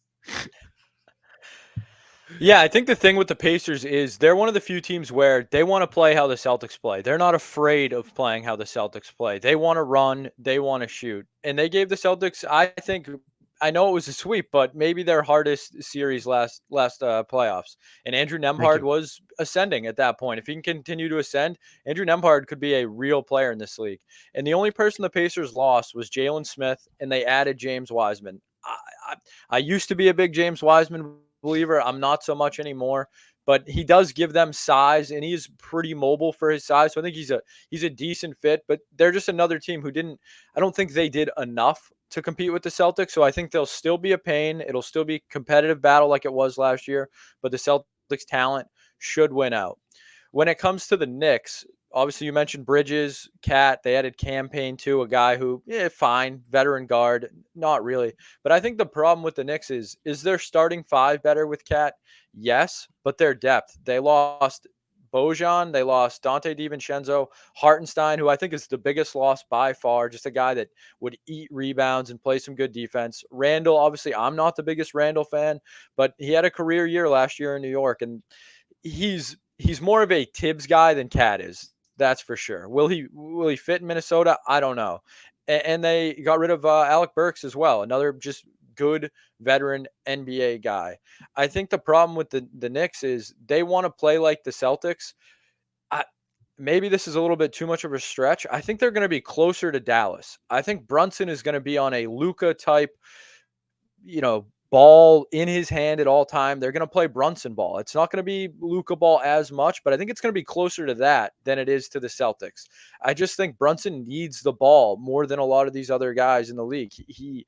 Yeah, I think the thing with the Pacers is they're one of the few teams where they want to play how the Celtics play. They're not afraid of playing how the Celtics play. They want to run, they want to shoot. And they gave the Celtics, I think, I know it was a sweep, but maybe their hardest series last playoffs. And Andrew Nembhard was ascending at that point. If he can continue to ascend, Andrew Nembhard could be a real player in this league. And the only person the Pacers lost was Jalen Smith, and they added James Wiseman. I used to be a big James Wiseman believer. I'm not so much anymore, but he does give them size, and he's pretty mobile for his size. So I think he's a decent fit, but they're just another team who I don't think they did enough to compete with the Celtics. So I think they'll still be a pain. It'll still be a competitive battle like it was last year, but the Celtics talent should win out. When it comes to the Knicks, obviously you mentioned Bridges, Cat. They added Campaign too, a guy who, fine, veteran guard, not really. But I think the problem with the Knicks is their starting 5 better with Cat? Yes, but their depth. They lost Bojan, they lost Dante DiVincenzo, Hartenstein, who I think is the biggest loss by far, just a guy that would eat rebounds and play some good defense. Randall, obviously, I'm not the biggest Randall fan, but he had a career year last year in New York, and he's more of a Tibbs guy than Cat is. That's for sure. Will he fit in Minnesota? I don't know. And they got rid of Alec Burks as well, another just good veteran NBA guy. I think the problem with the Knicks is they want to play like the Celtics. Maybe this is a little bit too much of a stretch. I think they're going to be closer to Dallas. I think Brunson is going to be on a Luka type, ball in his hand at all time. They're going to play Brunson ball. It's not going to be Luka ball as much, but I think it's going to be closer to that than it is to the Celtics. I just think Brunson needs the ball more than a lot of these other guys in the league. He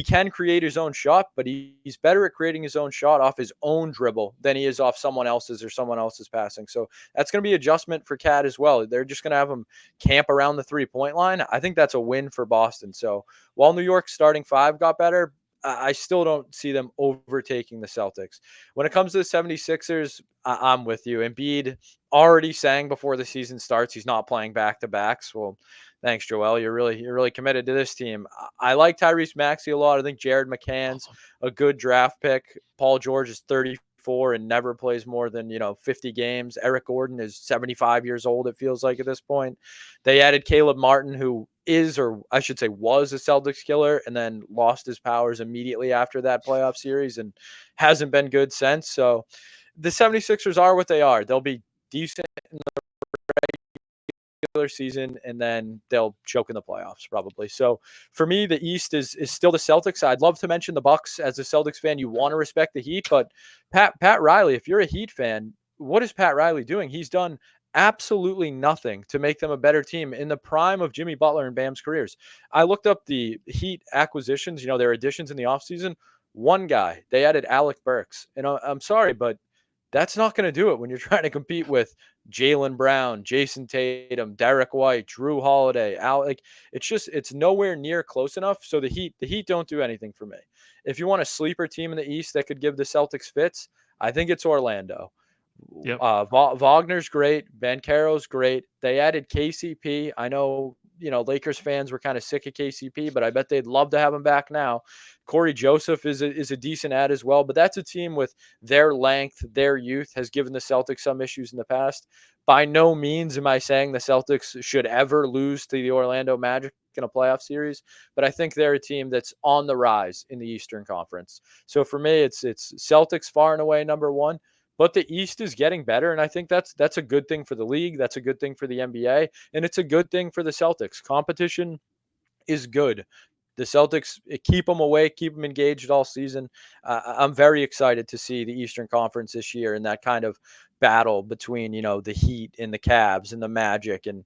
can create his own shot, but he's better at creating his own shot off his own dribble than he is off someone else's or someone else's passing. So that's going to be adjustment for Cat as well. They're just going to have him camp around the 3-point line. I think that's a win for Boston. So while New York's starting 5 got better, I still don't see them overtaking the Celtics. When it comes to the 76ers, I'm with you. Embiid already saying before the season starts he's not playing back-to-backs. Well, thanks, Joel. You're really committed to this team. I like Tyrese Maxey a lot. I think Jared McCann's a good draft pick. Paul George is 34 and never plays more than 50 games. Eric Gordon is 75 years old, it feels like at this point. They added Caleb Martin, who is, or I should say was, a Celtics killer and then lost his powers immediately after that playoff series and hasn't been good since. So the 76ers are what they are. They'll be decent in the regular season and then they'll choke in the playoffs probably. So for me, the East is still the Celtics. I'd love to mention the Bucks. As a Celtics fan, you want to respect the Heat, but Pat Riley, if you're a Heat fan, what is Pat Riley doing? He's done absolutely nothing to make them a better team in the prime of Jimmy Butler and Bam's careers. I looked up the Heat acquisitions, their additions in the offseason. One guy, they added Alec Burks. And I'm sorry, but That's not going to do it when you're trying to compete with Jaylen Brown, Jason Tatum, Derek White, Drew Holiday, like it's nowhere near close enough. So the Heat don't do anything for me. If you want a sleeper team in the East that could give the Celtics fits, I think it's Orlando. Yep. Wagner's great. Banchero's great. They added KCP. I know, Lakers fans were kind of sick of KCP, but I bet they'd love to have him back now. Corey Joseph is a decent add as well, but that's a team with their length, their youth has given the Celtics some issues in the past. By no means am I saying the Celtics should ever lose to the Orlando Magic in a playoff series, but I think they're a team that's on the rise in the Eastern Conference. So for me, it's Celtics far and away number one. But the East is getting better, and I think that's a good thing for the league. That's a good thing for the NBA, and it's a good thing for the Celtics. Competition is good. The Celtics keep them away, keep them engaged all season. I'm very excited to see the Eastern Conference this year and that kind of battle between, the Heat and the Cavs and the Magic. And,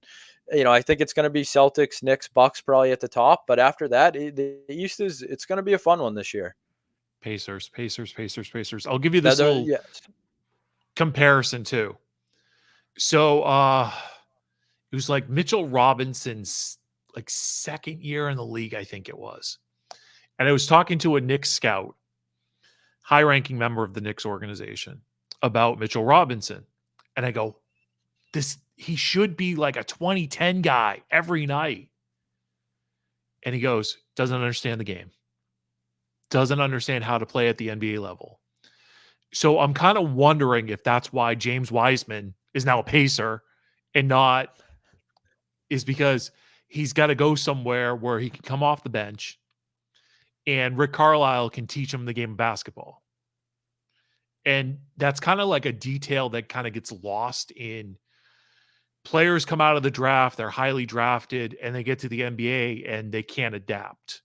I think it's going to be Celtics, Knicks, Bucks probably at the top. But after that, the East it's going to be a fun one this year. Pacers. I'll give you this little comparison too. So it was like Mitchell Robinson's like second year in the league, I think it was. And I was talking to a Knicks scout, high-ranking member of the Knicks organization, about Mitchell Robinson. And I go, he should be like a 2010 guy every night. And he goes, doesn't understand the game. Doesn't understand how to play at the NBA level. So I'm kind of wondering if that's why James Wiseman is now a Pacer and not is because he's got to go somewhere where he can come off the bench and Rick Carlisle can teach him the game of basketball. And that's kind of like a detail that kind of gets lost in players come out of the draft, they're highly drafted, and they get to the NBA and they can't adapt.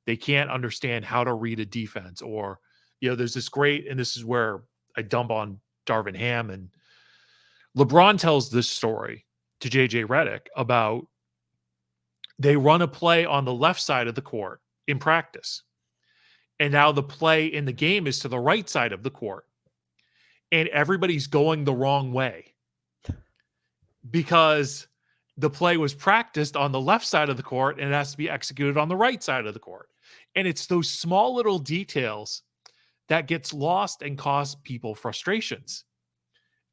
They can't understand how to read a defense or there's this great, and this is where I dump on Darvin Ham, and LeBron tells this story to JJ Redick about they run a play on the left side of the court in practice. And now the play in the game is to the right side of the court. And everybody's going the wrong way because the play was practiced on the left side of the court and it has to be executed on the right side of the court. And it's those small little details that gets lost and cause people frustrations,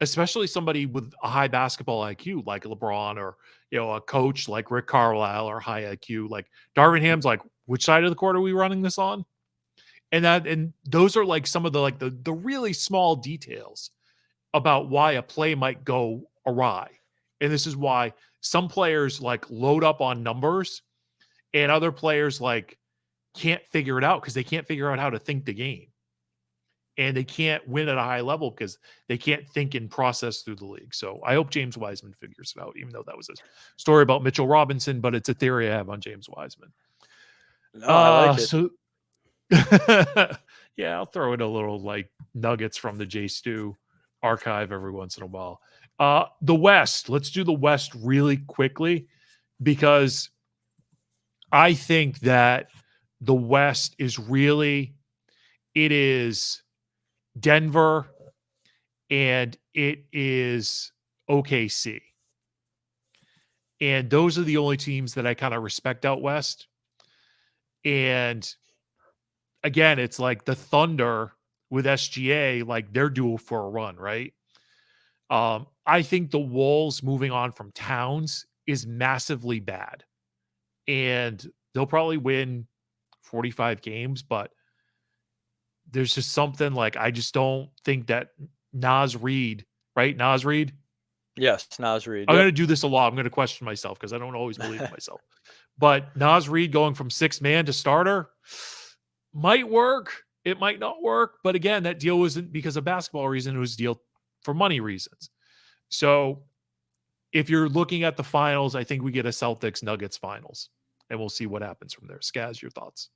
especially somebody with a high basketball IQ like LeBron or, a coach like Rick Carlisle or high IQ like Darvin Ham's like, which side of the court are we running this on? And those are like some of the really small details about why a play might go awry. And this is why some players like load up on numbers and other players like can't figure it out because they can't figure out how to think the game. And they can't win at a high level because they can't think and process through the league. So I hope James Wiseman figures it out, even though that was a story about Mitchell Robinson, but it's a theory I have on James Wiseman. No, I like it. So, yeah, I'll throw in a little like nuggets from the J Stu archive every once in a while. The West, let's do the West really quickly because I think that the West is it is Denver and it is OKC. And those are the only teams that I kind of respect out West. And again, it's like the Thunder with SGA, like they're due for a run, right? I think the Wolves moving on from Towns is massively bad. And they'll probably win 45 games, but there's just something like I just don't think that Naz Reid, right? Naz Reid? Yes, Naz Reid. I'm going to do this a lot. I'm going to question myself because I don't always believe in myself. But Naz Reid going from sixth man to starter might work. It might not work. But again, that deal wasn't because of basketball reason. It was a deal for money reasons. So if you're looking at the finals, I think we get a Celtics Nuggets finals. And we'll see what happens from there. Skaz, your thoughts?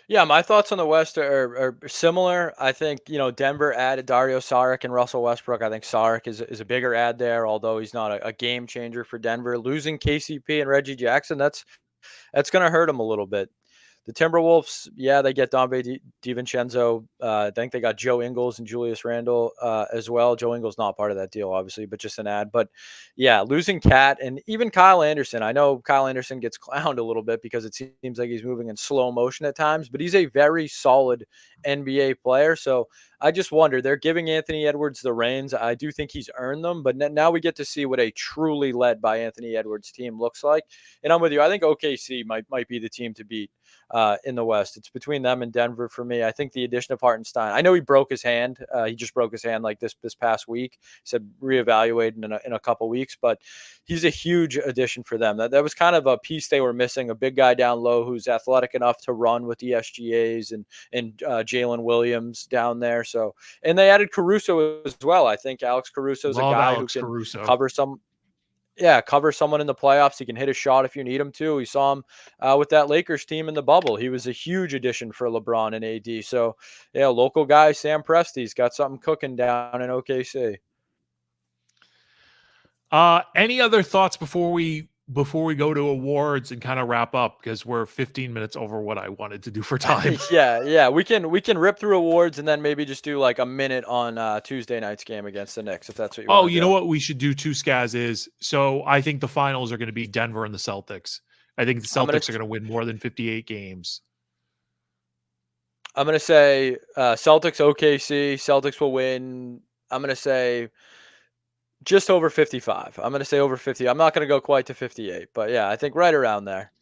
Yeah, my thoughts on the West are similar. I think, Denver added Dario Saric and Russell Westbrook. I think Saric is a bigger add there, although he's not a game changer for Denver. Losing KCP and Reggie Jackson, that's going to hurt him a little bit. The Timberwolves, yeah, they get Donte DiVincenzo. I think they got Joe Ingles and Julius Randle as well. Joe Ingles not part of that deal, obviously, but just an ad. But yeah, losing Cat and even Kyle Anderson. I know Kyle Anderson gets clowned a little bit because it seems like he's moving in slow motion at times, but he's a very solid NBA player. So I just wonder, they're giving Anthony Edwards the reins. I do think he's earned them, but now we get to see what a truly led by Anthony Edwards team looks like. And I'm with you. I think OKC might be the team to beat in the West. It's between them and Denver for me. I think the addition of Hartenstein. I know he broke his hand. He just broke his hand like this past week. He said reevaluate in a couple weeks, but he's a huge addition for them. That was kind of a piece they were missing. A big guy down low who's athletic enough to run with the SGAs and Jalen Williams down there. So, and they added Caruso as well. I think Alex Caruso is a guy who can cover some. Yeah, cover someone in the playoffs. He can hit a shot if you need him to. We saw him with that Lakers team in the bubble. He was a huge addition for LeBron and AD. So, yeah, local guy Sam Presti's got something cooking down in OKC. Any other thoughts before we go to awards and kind of wrap up, because we're 15 minutes over what I wanted to do for time. yeah, we can rip through awards and then maybe just do like a minute on Tuesday night's game against the Knicks, if that's what you want. Oh, you know what we should do too, Skaz, is so I think the finals are going to be Denver and the Celtics. I think the Celtics are going to win more than 58 games. I'm going to say Celtics OKC. Celtics will win. I'm going to say just over 55. I'm going to say over 50. I'm not going to go quite to 58, but yeah, I think right around there.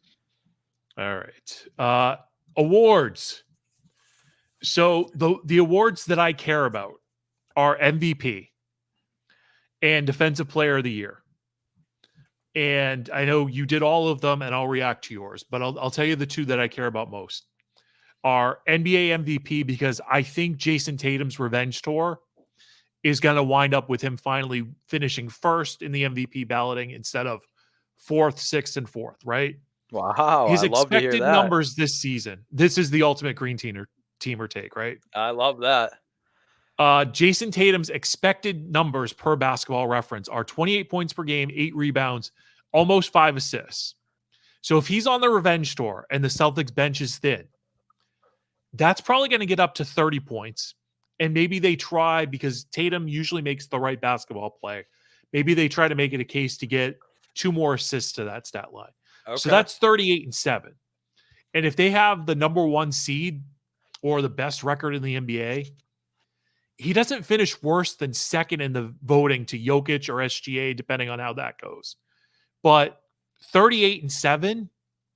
All right. Awards. So the awards that I care about are MVP and Defensive Player of the Year. And I know you did all of them, and I'll react to yours, but I'll tell you the two that I care about most are NBA MVP, because I think Jason Tatum's revenge tour is going to wind up with him finally finishing first in the MVP balloting instead of 4th, 6th, and 4th, right? Wow. His I love to hear expected that. numbers this season. This is the ultimate green teamer take, right? I love that. Jason Tatum's expected numbers per Basketball Reference are 28 points per game, 8 rebounds, almost 5 assists. So if he's on the revenge tour and the Celtics bench is thin, that's probably going to get up to 30 points. And maybe they try, because Tatum usually makes the right basketball play, maybe they try to make it a case to get 2 more assists to that stat line. Okay. So that's 38-7. And if they have the number 1 seed or the best record in the NBA, he doesn't finish worse than second in the voting to Jokic or SGA, depending on how that goes. But 38-7,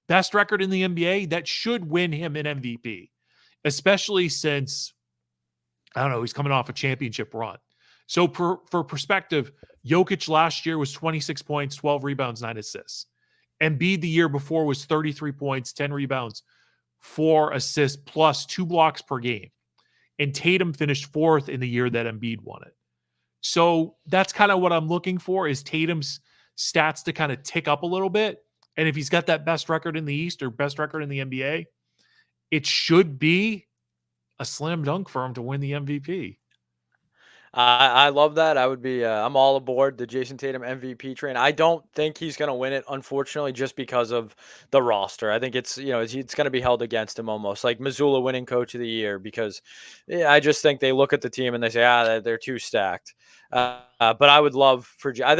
best record in the NBA, that should win him an MVP, especially since, I don't know, he's coming off a championship run. So for perspective, Jokic last year was 26 points, 12 rebounds, 9 assists. Embiid the year before was 33 points, 10 rebounds, 4 assists, plus 2 blocks per game. And Tatum finished 4th in the year that Embiid won it. So that's kind of what I'm looking for, is Tatum's stats to kind of tick up a little bit. And if he's got that best record in the East or best record in the NBA, it should be a slam dunk for him to win the MVP. I love that. I would be, I'm all aboard the Jason Tatum MVP train. I don't think he's going to win it, unfortunately, just because of the roster. I think it's going to be held against him almost like Missoula winning Coach of the Year, because I just think they look at the team and they say, they're too stacked. But I would love for, I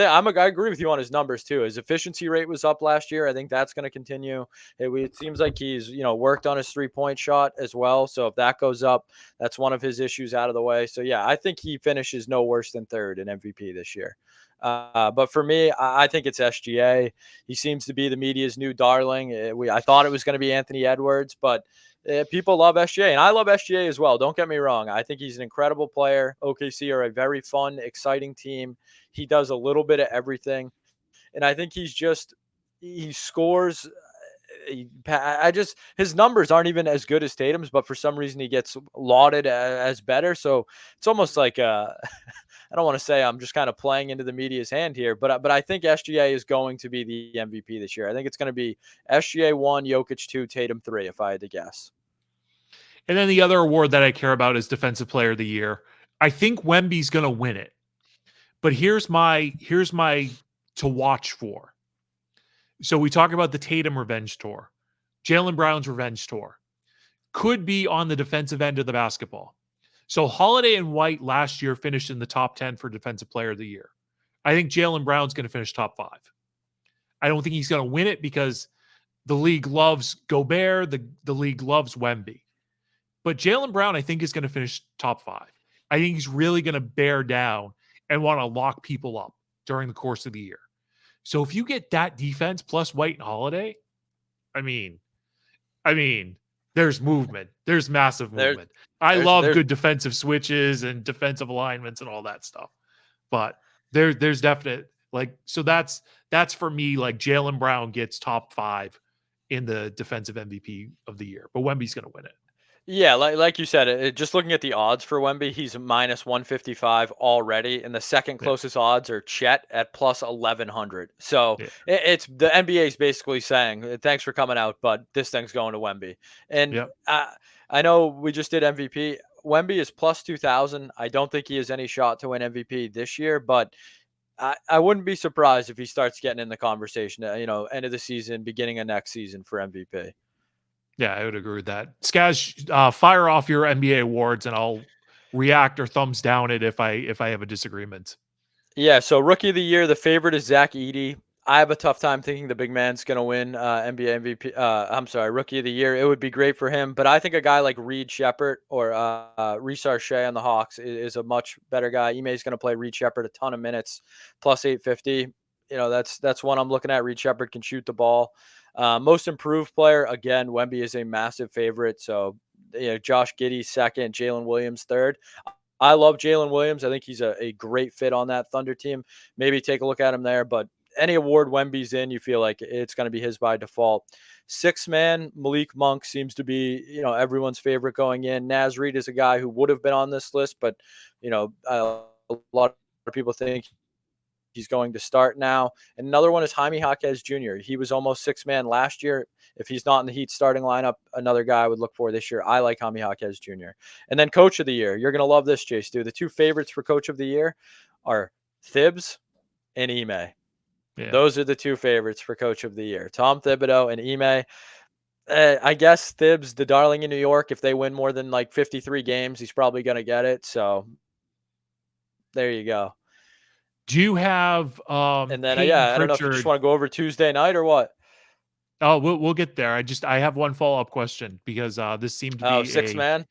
agree with you on his numbers too. His efficiency rate was up last year. I think that's going to continue. It seems like he's, worked on his 3-point shot as well. So if that goes up, that's one of his issues out of the way. So yeah, I think he finishes no worse than 3rd in MVP this year. But for me, I think it's SGA. He seems to be the media's new darling. I thought it was going to be Anthony Edwards, but people love SGA, and I love SGA as well. Don't get me wrong. I think he's an incredible player. OKC are a very fun, exciting team. He does a little bit of everything, and I think he scores. His numbers aren't even as good as Tatum's, but for some reason he gets lauded as better. So it's almost like I don't want to say I'm just kind of playing into the media's hand here, but I think SGA is going to be the MVP this year. I think it's going to be SGA 1, Jokic 2, Tatum 3, if I had to guess. And then the other award that I care about is Defensive Player of the Year. I think Wemby's going to win it, but here's my to watch for. So we talk about the Tatum revenge tour. Jaylen Brown's revenge tour could be on the defensive end of the basketball. So Holiday and White last year finished in the top 10 for Defensive Player of the Year. I think Jaylen Brown's going to finish top 5. I don't think he's going to win it because the league loves Gobert. The league loves Wemby. But Jaylen Brown, I think, is going to finish top 5. I think he's really going to bear down and want to lock people up during the course of the year. So if you get that defense plus White and Holiday, I mean, there's movement. There's massive movement. I love good defensive switches and defensive alignments and all that stuff. But there's definite, like, so that's for me, like, Jaylen Brown gets top 5 in the defensive MVP of the year, but Wemby's going to win it. Yeah, like you said, just looking at the odds for Wemby, he's minus 155 already, and the second closest odds are Chet at plus 1100. So it's the NBA is basically saying, thanks for coming out, but this thing's going to Wemby. And I know we just did MVP. Wemby is plus 2000. I don't think he has any shot to win MVP this year, but I wouldn't be surprised if he starts getting in the conversation, end of the season, beginning of next season for MVP. Yeah, I would agree with that. Skaz, fire off your NBA awards, and I'll react or thumbs down it if I have a disagreement. Yeah, so Rookie of the Year, the favorite is Zach Edey. I have a tough time thinking the big man's going to win NBA MVP. Rookie of the Year. It would be great for him, but I think a guy like Reed Shepherd or Rhys Shea on the Hawks is a much better guy. Ime's going to play Reed Shepherd a ton of minutes, plus 850. That's one I'm looking at. Reed Shepherd can shoot the ball. Most improved player, again, Wemby is a massive favorite. So, Josh Giddey second, Jalen Williams third. I love Jalen Williams. I think he's a great fit on that Thunder team. Maybe take a look at him there. But any award Wemby's in, you feel like it's going to be his by default. Sixth man, Malik Monk seems to be, everyone's favorite going in. Naz Reid is a guy who would have been on this list, but, a lot of people think he's going to start now. And another one is Jaime Jaquez Jr. He was almost sixth man last year. If he's not in the Heat starting lineup, another guy I would look for this year. I like Jaime Jaquez Jr. And then Coach of the Year. You're going to love this, Jay Stu. The two favorites for Coach of the Year are Thibs and Ime. Yeah. Those are the two favorites for Coach of the Year. Tom Thibodeau and Ime. I guess Thibs, the darling in New York, if they win more than like 53 games, he's probably going to get it. So there you go. Do you have and then I don't know if you just want to go over Tuesday night or what? Oh, we'll get there. I have one follow-up question because this seemed to be six man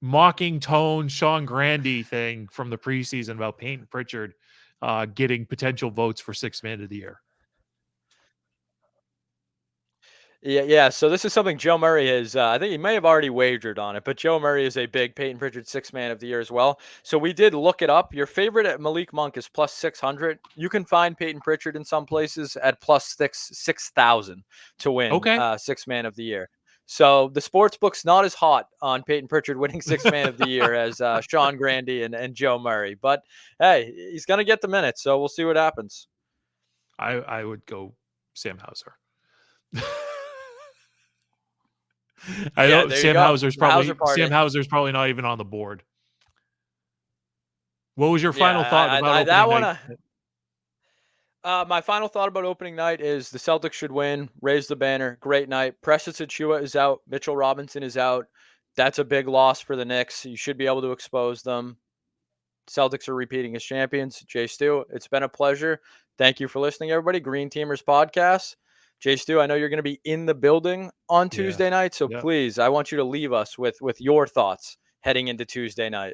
mocking tone Sean Grandy thing from the preseason about Peyton Pritchard getting potential votes for sixth man of the year. Yeah. So this is something Joe Murray has, I think he may have already wagered on it, but Joe Murray is a big Peyton Pritchard sixth man of the year as well. So we did look it up. Your favorite at Malik Monk is plus 600. You can find Peyton Pritchard in some places at plus 6,000 to win sixth man of the year. So the sports book's not as hot on Peyton Pritchard winning sixth man of the year as Sean Grandy and Joe Murray. But hey, he's going to get the minutes, so we'll see what happens. I would go Sam Hauser. I know Sam Hauser's probably not even on the board. What was your final thought about opening night? My final thought about opening night is the Celtics should win, raise the banner, great night. Precious Achiuwa is out, Mitchell Robinson is out. That's a big loss for the Knicks. You should be able to expose them. Celtics are repeating as champions. Jay Stu, it's been a pleasure. Thank you for listening, everybody. Green Teamers Podcast. Jay Stu, I know you're going to be in the building on Tuesday night, so please, I want you to leave us with your thoughts heading into Tuesday night.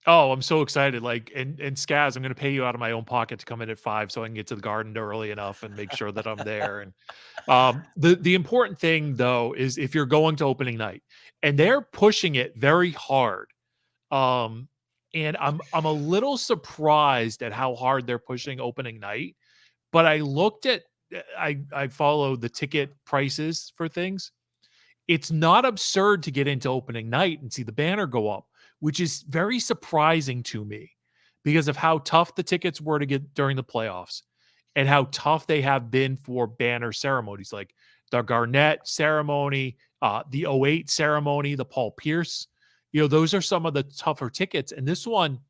Oh, I'm so excited. And Skaz, I'm going to pay you out of my own pocket to come in at 5 so I can get to the Garden early enough and make sure that I'm there. And the important thing, though, is if you're going to opening night, and they're pushing it very hard. And I'm a little surprised at how hard they're pushing opening night. But I looked at, I follow the ticket prices for things. It's not absurd to get into opening night and see the banner go up, which is very surprising to me because of how tough the tickets were to get during the playoffs and how tough they have been for banner ceremonies, like the Garnett ceremony, the 08 ceremony, the Paul Pierce. Those are some of the tougher tickets. And this one,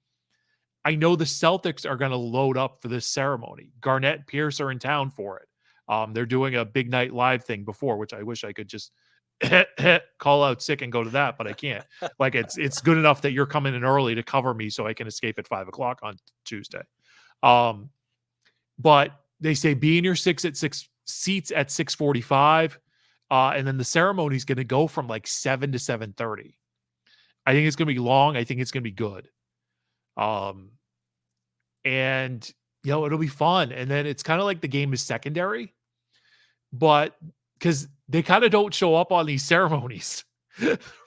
I know the Celtics are going to load up for this ceremony. Garnett and Pierce are in town for it. They're doing a big night live thing before, which I wish I could just call out sick and go to that, but I can't. Like it's good enough that you're coming in early to cover me so I can escape at 5:00 on Tuesday. But they say be in your seats at 6:45. And then the ceremony is going to go from like 7 to 7:30. I think it's going to be long. I think it's going to be good. And it'll be fun. And then it's kind of like the game is secondary, but because they kind of don't show up on these ceremonies,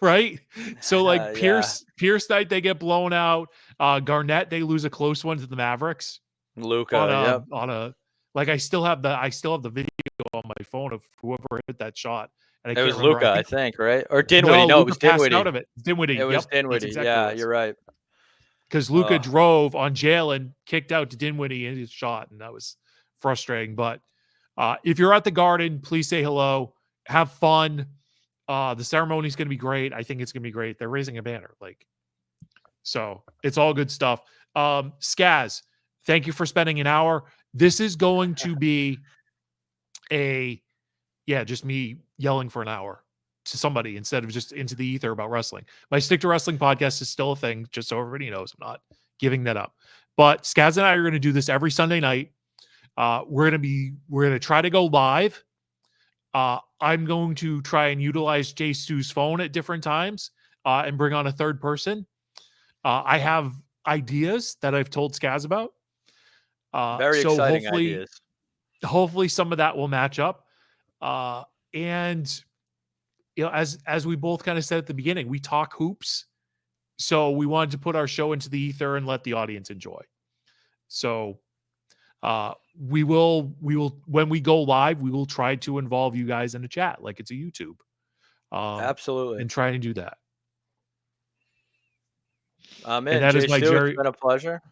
right? So like Pierce night, they get blown out. Garnett, they lose a close one to the Mavericks. Luka, I still have the video on my phone of whoever hit that shot. And it was Luka, I think, right? Or Dinwiddie. No, it was Dinwiddie. Out of it. Dinwiddie. It was Dinwiddie. Exactly you're right. Because Luka drove on Jalen, kicked out to Dinwiddie in his shot, and that was frustrating. But if you're at the Garden, please say hello. Have fun. The ceremony is going to be great. I think it's going to be great. They're raising a banner. So it's all good stuff. Skaz, thank you for spending an hour. This is going to be just me yelling for an hour to somebody instead of just into the ether about wrestling. My Stick to Wrestling podcast is still a thing, just so everybody knows. I'm not giving that up. But Skaz and I are going to do this every Sunday night. We're going to try to go live. I'm going to try and utilize Jay Stu's phone at different times and bring on a third person. I have ideas that I've told Skaz about. Very exciting ideas. Hopefully some of that will match up. And as we both kind of said at the beginning, we talk hoops. So we wanted to put our show into the ether and let the audience enjoy. So we will when we go live, we will try to involve you guys in a chat like it's a YouTube. Absolutely. And try and do that. And that is my Jerry. It's been a pleasure.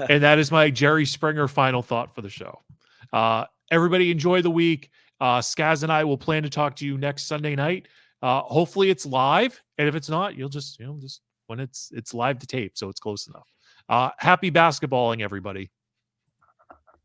And that is my Jerry Springer final thought for the show. Everybody enjoy the week. Skaz and I will plan to talk to you next Sunday night. Hopefully it's live. And if it's not, you'll just when it's live to tape. So it's close enough. Happy basketballing, everybody.